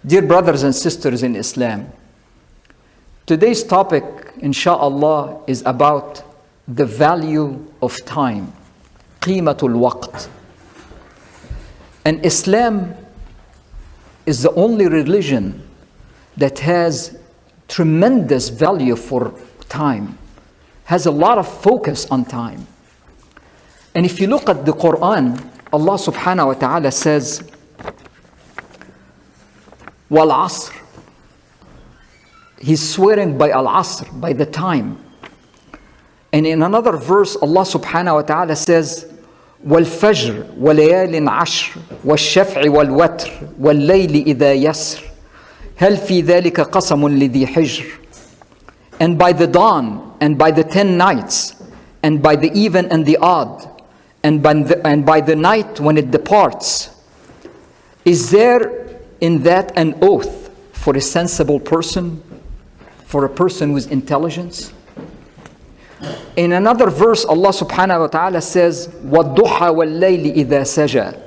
Dear brothers and sisters in Islam, today's topic, inshallah, is about the value of time, qīmatul waqt. And Islam is the only religion that has tremendous value for time, has a lot of focus on time. And if you look at the Quran, Allah subhanahu wa ta'ala says, Wal Asr. He's swearing by Al Asr, by the time. And in another verse, Allah subhanahu wa ta'ala says, Wal Fajr, Wal Layalin Ashr, Wal Shaf'i Wal Watr, Wal Layli Idha Yasr, Hal Fi Dhalika Qasamun Lidhi Hijr. And by the dawn, and by the 10 nights, and by the even and the odd, and by the night when it departs, is there in that an oath for a sensible person, for a person with intelligence? In another verse, Allah subhanahu wa ta'ala says, وَالضُّحَى وَاللَّيْلِ إِذَا سَجَى.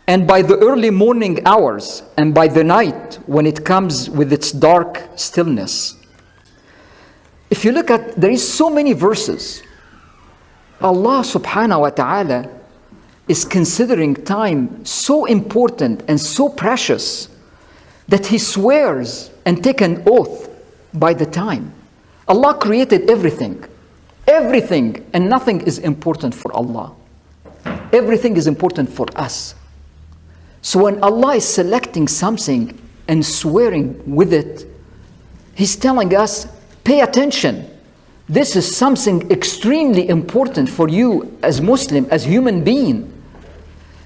And by the early morning hours, and by the night when it comes with its dark stillness. If you look at, there is so many verses. Allah subhanahu wa ta'ala is considering time so important and so precious that He swears and takes an oath by the time. Allah created everything, and nothing is important for Allah. Everything is important for us. So when Allah is selecting something and swearing with it, He's telling us, pay attention. This is something extremely important for you as Muslim, as human being.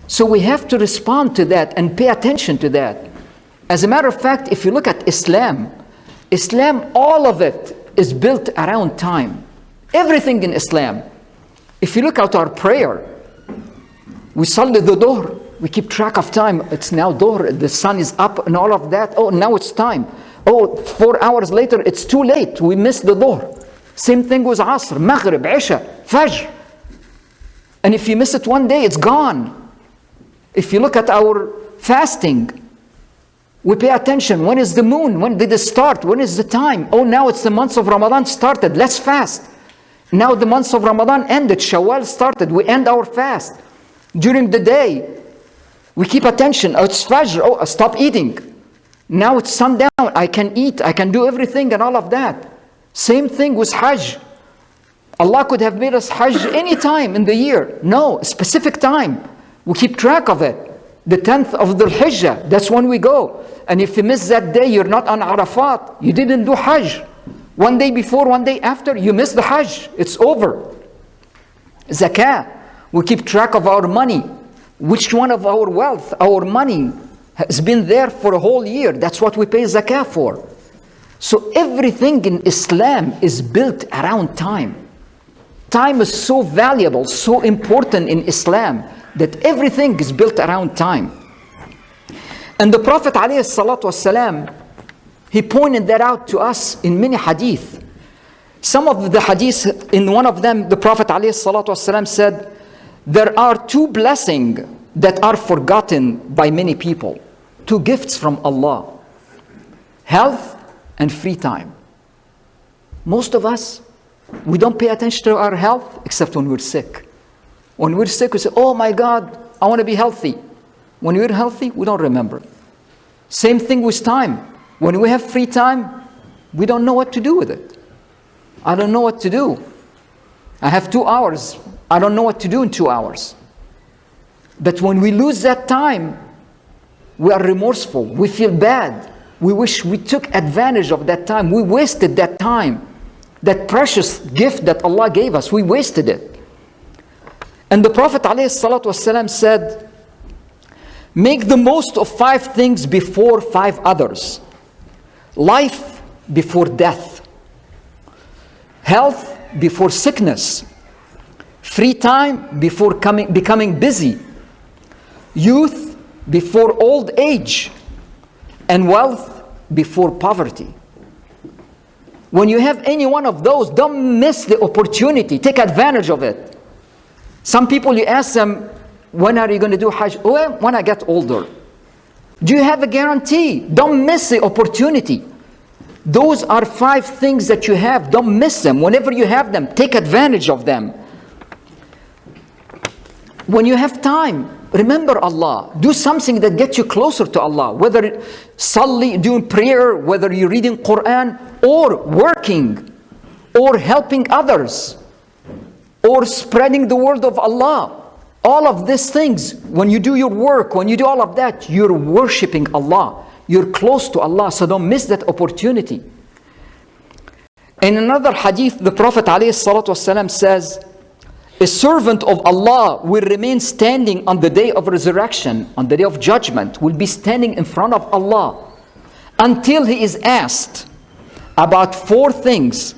So we have to respond to that and pay attention to that. As a matter of fact, if you look at Islam, all of it is built around time. Everything in Islam. If you look at our prayer, we salli the dhuhr, we keep track of time. It's now dhuhr, the sun is up and all of that. Oh, now it's time. Oh, 4 hours later, it's too late. We missed the dhuhr. Same thing with Asr, Maghrib, Isha, Fajr. And if you miss it one day, it's gone. If you look at our fasting, we pay attention. When is the moon? When did it start? When is the time? Oh, now it's the month of Ramadan started. Let's fast. Now the month of Ramadan ended. Shawwal started. We end our fast. During the day, we keep attention. Oh, it's Fajr. Oh, stop eating. Now it's sundown. I can eat. I can do everything and all of that. Same thing with Hajj. Allah could have made us Hajj any time in the year. No, a specific time. We keep track of it. The 10th of the Hijjah, that's when we go. And if you miss that day, you're not on Arafat. You didn't do Hajj. One day before, one day after, you missed the Hajj. It's over. Zakah. We keep track of our money. Which one of our wealth, our money, has been there for a whole year. That's what we pay zakah for. So everything in Islam is built around time. Time is so valuable, so important in Islam, that everything is built around time. And the Prophet ﷺ, he pointed that out to us in many hadith. Some of the hadith, in one of them, the Prophet ﷺ said, there are 2 blessings that are forgotten by many people. 2 gifts from Allah. Health and free time. Most of us, we don't pay attention to our health except when we're sick. When we're sick, we say, oh my God, I want to be healthy. When we're healthy, we don't remember. Same thing with time. When we have free time, we don't know what to do with it. I don't know what to do. I have 2 hours. I don't know what to do in 2 hours. But when we lose that time, we are remorseful. We feel bad. We wish we took advantage of that time. We wasted that time. That precious gift that Allah gave us, we wasted it. And the Prophet ﷺ said, make the most of 5 things before 5 others. Life before death. Health before sickness. Free time before becoming busy. Youth before old age. And wealth before poverty. When you have any one of those, don't miss the opportunity. Take advantage of it. Some people, you ask them, when are you going to do Hajj? Well, when I get older. Do you have a guarantee? Don't miss the opportunity. Those are 5 things that you have. Don't miss them. Whenever you have them, take advantage of them. When you have time, remember Allah. Do something that gets you closer to Allah. Whether salli, doing prayer, whether you're reading Quran, or working, or helping others, or spreading the word of Allah. All of these things, when you do your work, when you do all of that, you're worshiping Allah. You're close to Allah, so don't miss that opportunity. In another hadith, the Prophet ﷺ says, a servant of Allah will remain standing on the day of resurrection, on the day of judgment, will be standing in front of Allah until he is asked about 4 things: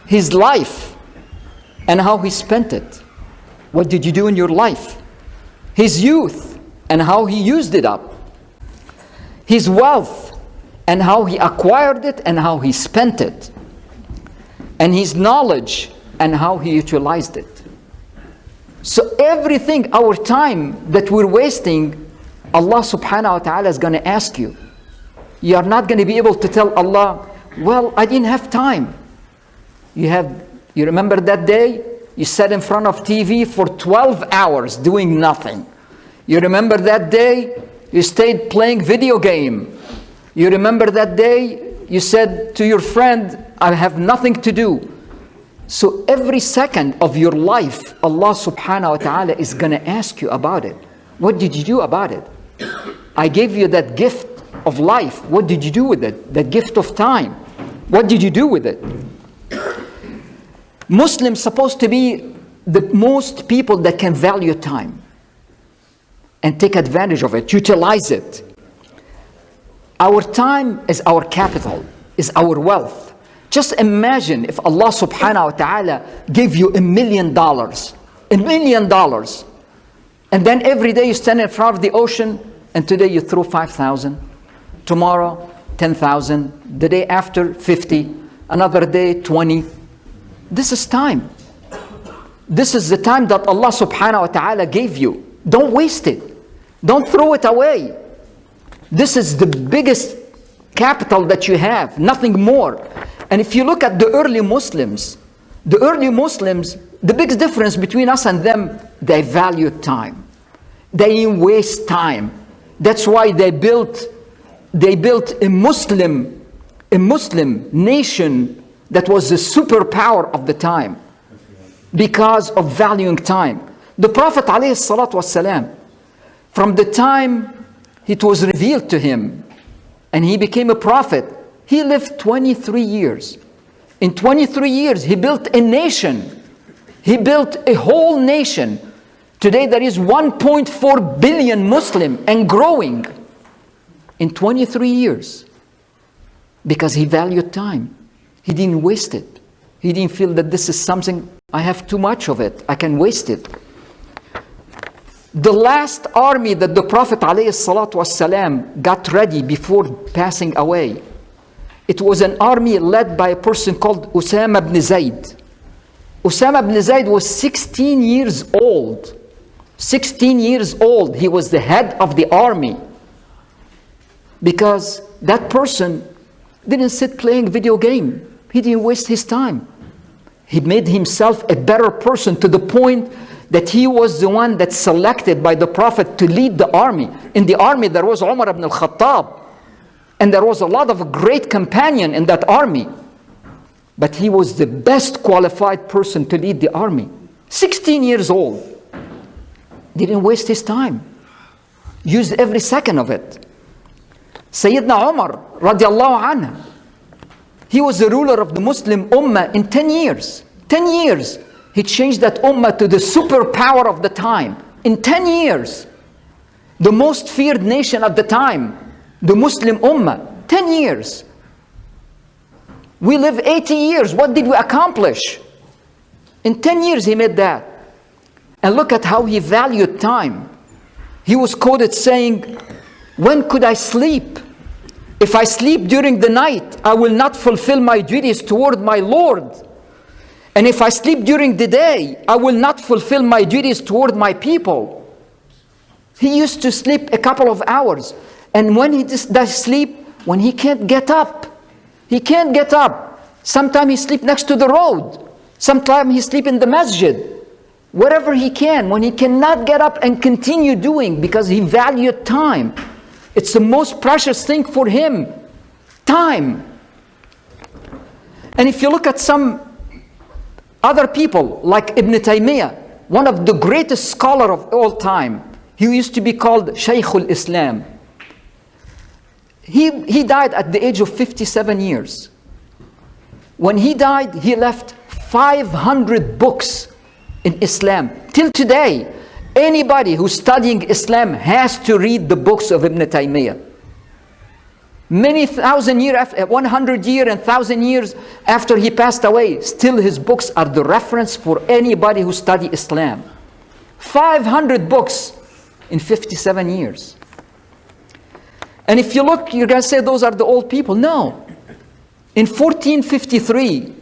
his life and how he spent it. What did you do in your life? His youth and how he used it up. His wealth and how he acquired it and how he spent it. And his knowledge and how he utilized it. So everything, our time that we're wasting, Allah subhanahu wa ta'ala is going to ask you. You are not going to be able to tell Allah, well, I didn't have time. You remember that day? You sat in front of TV for 12 hours doing nothing. You remember that day? You stayed playing video game. You remember that day? You said to your friend, I have nothing to do. So every second of your life, Allah subhanahu wa ta'ala is going to ask you about it. What did you do about it? I gave you that gift of life. What did you do with it? That gift of time. What did you do with it? Muslims supposed to be the most people that can value time and take advantage of it, utilize it. Our time is our capital, is our wealth. Just imagine if Allah subhanahu wa ta'ala gave you $1 million, $1 million, and then every day you stand in front of the ocean and today you throw 5,000, tomorrow 10,000, the day after 50, another day 20. This is time. This is the time that Allah subhanahu wa ta'ala gave you. Don't waste it. Don't throw it away. This is the biggest capital that you have, nothing more. And if you look at the early Muslims, the biggest difference between us and them, they valued time. They didn't waste time. That's why they built a Muslim nation that was the superpower of the time because of valuing time. The Prophet ﷺ, from the time it was revealed to him and he became a prophet, he lived 23 years. In 23 years, he built a nation. He built a whole nation. Today there is 1.4 billion Muslim and growing in 23 years because he valued time. He didn't waste it. He didn't feel that this is something, I have too much of it, I can waste it. The last army that the Prophet ﷺ got ready before passing away, it was an army led by a person called Usama ibn Zayd. Usama ibn Zayd was 16 years old. 16 years old, he was the head of the army. Because that person didn't sit playing video game. He didn't waste his time. He made himself a better person to the point that he was the one that's selected by the Prophet to lead the army. In the army there was Umar ibn al-Khattab. And there was a lot of great companion in that army. But he was the best qualified person to lead the army. 16 years old. Didn't waste his time. Used every second of it. Sayyidina Umar radiallahu anhu, he was the ruler of the Muslim Ummah in 10 years. 10 years. He changed that Ummah to the superpower of the time. In 10 years. The most feared nation at the time. The Muslim Ummah. 10 years. We live 80 years. What did we accomplish? In 10 years he made that. And look at how he valued time. He was quoted saying, when could I sleep? If I sleep during the night, I will not fulfill my duties toward my Lord. And if I sleep during the day, I will not fulfill my duties toward my people. He used to sleep a couple of hours. And when he does sleep, when he can't get up, he can't get up. Sometimes he sleep next to the road. Sometimes he sleep in the masjid. Wherever he can, when he cannot get up and continue doing, because he valued time. It's the most precious thing for him. Time. And if you look at some other people, like Ibn Taymiyyah, one of the greatest scholars of all time, he used to be called Shaykhul Islam. He died at the age of 57 years. When he died, he left 500 books in Islam. Till today, anybody who's studying Islam has to read the books of Ibn Taymiyyah. Many thousand years, 100 years and 1,000 years after he passed away, still his books are the reference for anybody who study Islam. 500 books in 57 years. And if you look, you're going to say those are the old people. No. In 1453,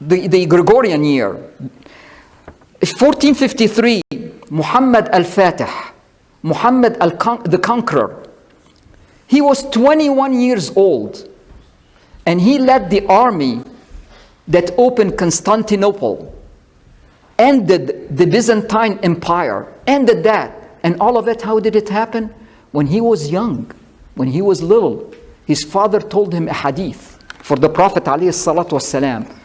the Gregorian year, 1453, Muhammad al-Fatih, Muhammad the Conqueror, he was 21 years old, and he led the army that opened Constantinople, ended the Byzantine Empire, ended that. And all of it, how did it happen? When he was young, when he was little, his father told him a hadith for the Prophet ﷺ.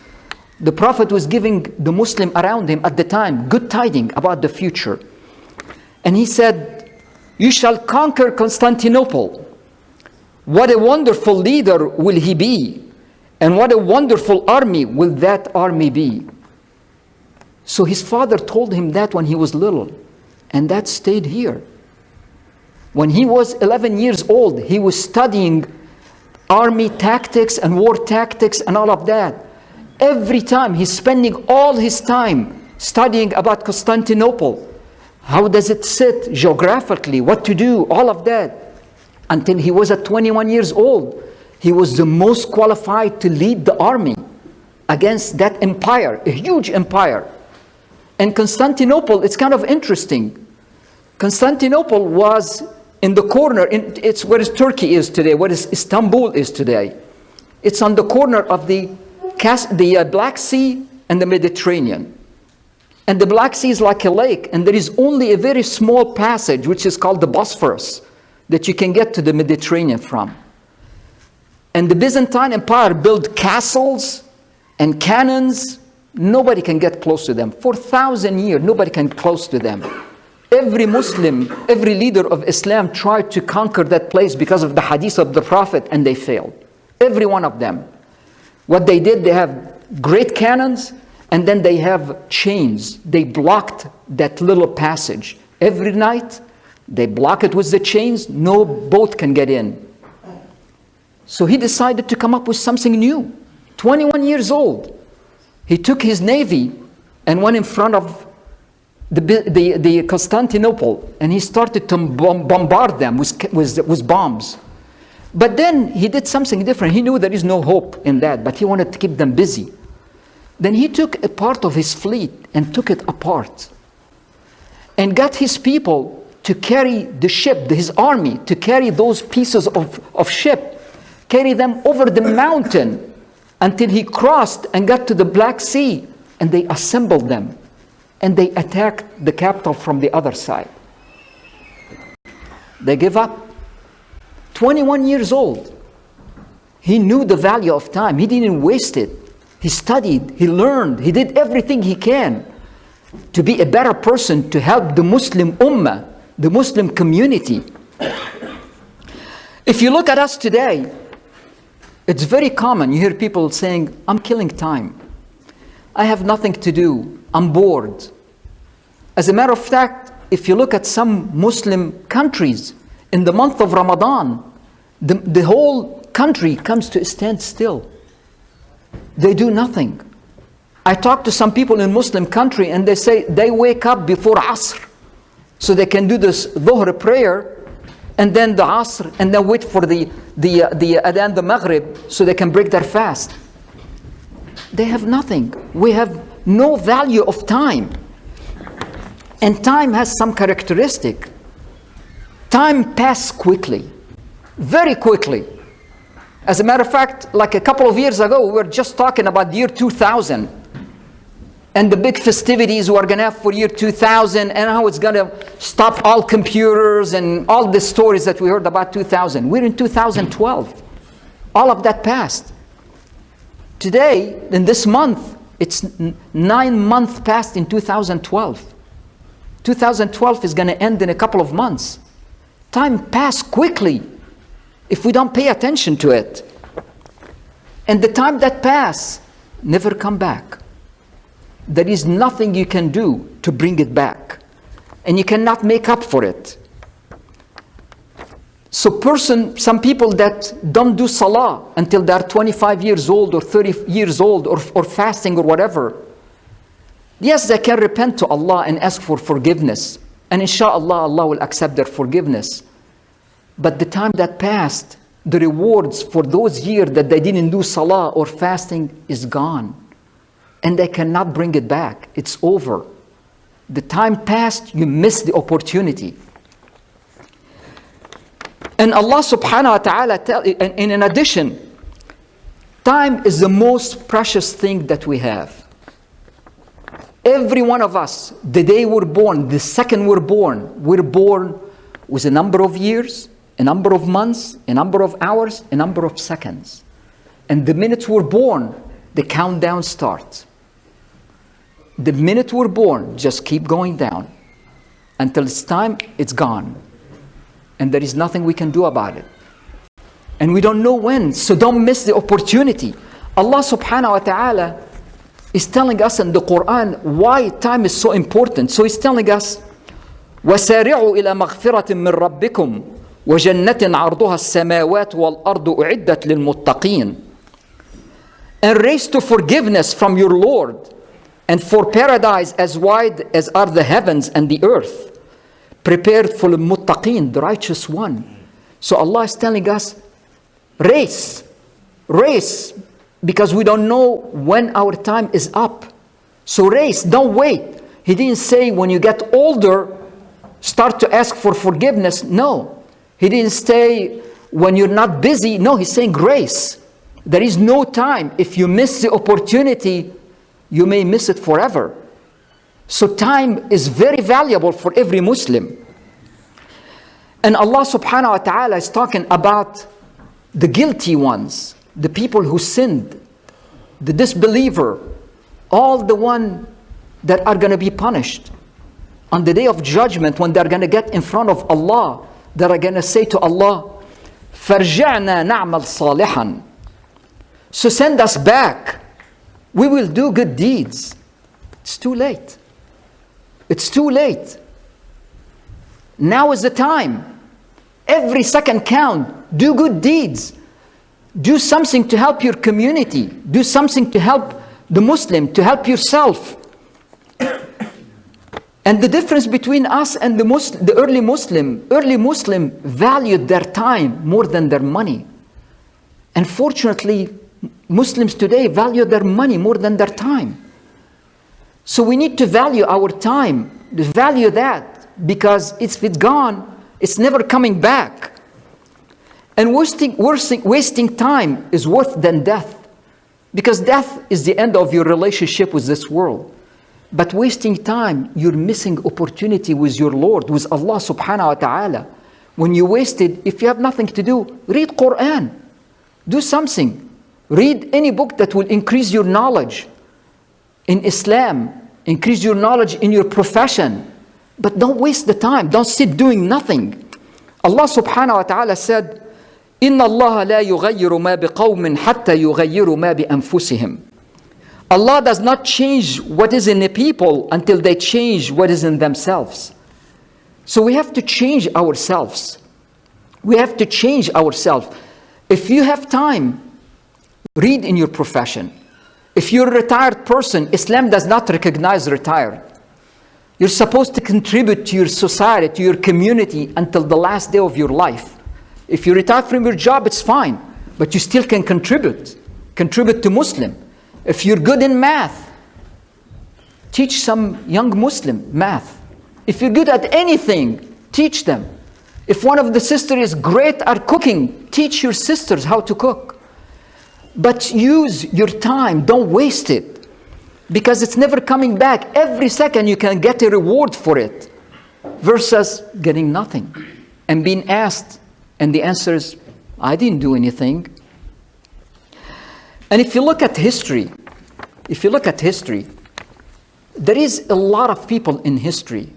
The Prophet was giving the Muslim around him at the time good tidings about the future. And he said, "You shall conquer Constantinople. What a wonderful leader will he be, and what a wonderful army will that army be." So his father told him that when he was little, and that stayed here. When he was 11 years old, he was studying army tactics and war tactics and all of that. Every time he's spending all his time studying about Constantinople. How does it sit geographically, what to do, all of that. Until he was at 21 years old, he was the most qualified to lead the army against that empire, a huge empire. And Constantinople, it's kind of interesting. Constantinople was in the corner, it's where Turkey is today, where Istanbul is today. It's on the corner of the Black Sea and the Mediterranean. And the Black Sea is like a lake, and there is only a very small passage, which is called the Bosphorus, that you can get to the Mediterranean from. And the Byzantine Empire built castles and cannons. Nobody can get close to them. For 1,000 years, nobody can get close to them. Every Muslim, every leader of Islam tried to conquer that place because of the hadith of the Prophet, and they failed. Every one of them. What they did, they have great cannons, and then they have chains. They blocked that little passage. Every night, they block it with the chains. No boat can get in. So he decided to come up with something new. 21 years old. He took his navy and went in front of the Constantinople, and he started to bombard them with bombs. But then he did something different. He knew there is no hope in that, but he wanted to keep them busy. Then he took a part of his fleet and took it apart and got his people to carry the ship, his army, to carry those pieces of ship, carry them over the mountain until he crossed and got to the Black Sea, and they assembled them and they attacked the capital from the other side. They gave up. 21 years old. He knew the value of time. He didn't waste it. He studied, he learned, he did everything he can to be a better person, to help the Muslim ummah, the Muslim community. If you look at us today, it's very common. You hear people saying, "I'm killing time. I have nothing to do. I'm bored." As a matter of fact, if you look at some Muslim countries, in the month of Ramadan, the whole country comes to a standstill. They do nothing. I talk to some people in Muslim country, and they say they wake up before Asr, so they can do this Dhuhr prayer, and then the Asr, and then wait for the Adhan, the Maghrib, so they can break their fast. They have nothing. We have no value of time. And time has some characteristic. Time passes quickly. very quickly. As a matter of fact, like a couple of years ago, we were just talking about the year 2000 and the big festivities we're going to have for year 2000 and how it's going to stop all computers and all the stories that we heard about 2000. We're in 2012. All of that passed. Today, in this month, it's 9 months past in 2012. 2012 is going to end in a couple of months. Time passed quickly if we don't pay attention to it. And the time that passed never come back. There is nothing you can do to bring it back. And you cannot make up for it. So some people that don't do salah until they're 25 years old or 30 years old or fasting or whatever, yes, they can repent to Allah and ask for forgiveness. And inshallah, Allah will accept their forgiveness. But the time that passed, the rewards for those years that they didn't do salah or fasting is gone. And they cannot bring it back. It's over. The time passed, you missed the opportunity. And Allah subhanahu wa ta'ala and in addition, time is the most precious thing that we have. Every one of us, the day we're born, the second we're born with a number of years, a number of months, a number of hours, a number of seconds. And the minute we're born, the countdown starts. The minute we're born, just keep going down. Until it's time, it's gone. And there is nothing we can do about it. And we don't know when, so don't miss the opportunity. Allah subhanahu wa ta'ala is telling us in the Quran why time is so important. So He's telling us, وَسَارِعُوا إِلَى مَغْفِرَةٍ مِّن رَبِّكُمْ وَجَنَّةٍ عَرْضُهَا السَّمَاوَاتُ وَالْأَرْضُ أُعِدَّتْ لِلْمُتَّقِينَ. And race to forgiveness from your Lord, and for paradise as wide as are the heavens and the earth, prepared for the muttaqeen, the righteous one. So Allah is telling us, race, because we don't know when our time is up. So race, don't wait. He didn't say when you get older, start to ask for forgiveness. No. He didn't say when you're not busy. No, He's saying grace. There is no time. If you miss the opportunity, you may miss it forever. So time is very valuable for every Muslim. And Allah subhanahu wa ta'ala is talking about the guilty ones, the people who sinned, the disbeliever, all the ones that are going to be punished. On the day of judgment, when they're going to get in front of Allah, they're going to say to Allah, فَارْجِعْنَا نَعْمَلْ صَالِحًا. So send us back. We will do good deeds. It's too late. It's too late. Now is the time. Every second count. Do good deeds. Do something to help your community. Do something to help the Muslim, to help yourself. And the difference between us and the early Muslim valued their time more than their money. And fortunately, Muslims today value their money more than their time. So we need to value our time, to value that, because if it's gone, it's never coming back. And wasting time is worse than death, because death is the end of your relationship with this world. But wasting time, you're missing opportunity with your Lord, with Allah subhanahu wa ta'ala. When you waste it, if you have nothing to do, read Quran. Do something. Read any book that will increase your knowledge in Islam, increase your knowledge in your profession. But don't waste the time. Don't sit doing nothing. Allah subhanahu wa ta'ala said, إِنَّ اللَّهَ لَا يُغَيِّرُ مَا بِقَوْمٍ حَتَّى يُغَيِّرُ مَا بِأَنفُسِهِمْ. Allah does not change what is in the people until they change what is in themselves. So we have to change ourselves. We have to change ourselves. If you have time, read in your profession. If you're a retired person, Islam does not recognize retired. You're supposed to contribute to your society, to your community until the last day of your life. If you retire from your job, it's fine, but you still can contribute. Contribute to Muslim. If you're good in math, teach some young Muslim math. If you're good at anything, teach them. If one of the sisters is great at cooking, teach your sisters how to cook. But use your time, don't waste it, because it's never coming back. Every second you can get a reward for it, versus getting nothing and being asked, and the answer is, I didn't do anything. And if you look at history, there is a lot of people in history.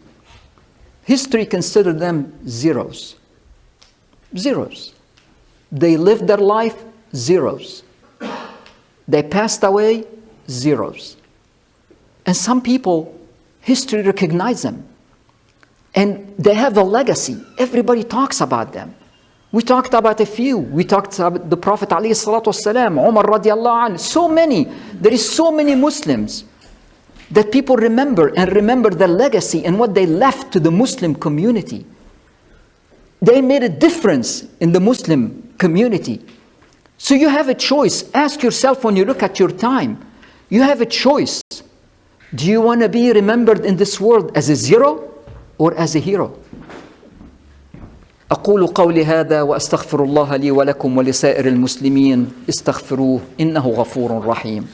History considered them zeros. Zeros. They lived their life, zeros. They passed away, zeros. And some people, history recognizes them. And they have a legacy. Everybody talks about them. We talked about a few. We talked about the Prophet ﷺ, Umar radiallahu anhu, so many. There is so many Muslims that people remember, and remember the legacy and what they left to the Muslim community. They made a difference in the Muslim community. So you have a choice. Ask yourself when you look at your time, you have a choice. Do you want to be remembered in this world as a zero or as a hero? أقول قولي هذا وأستغفر الله لي ولكم ولسائر المسلمين استغفروه إنه غفور رحيم.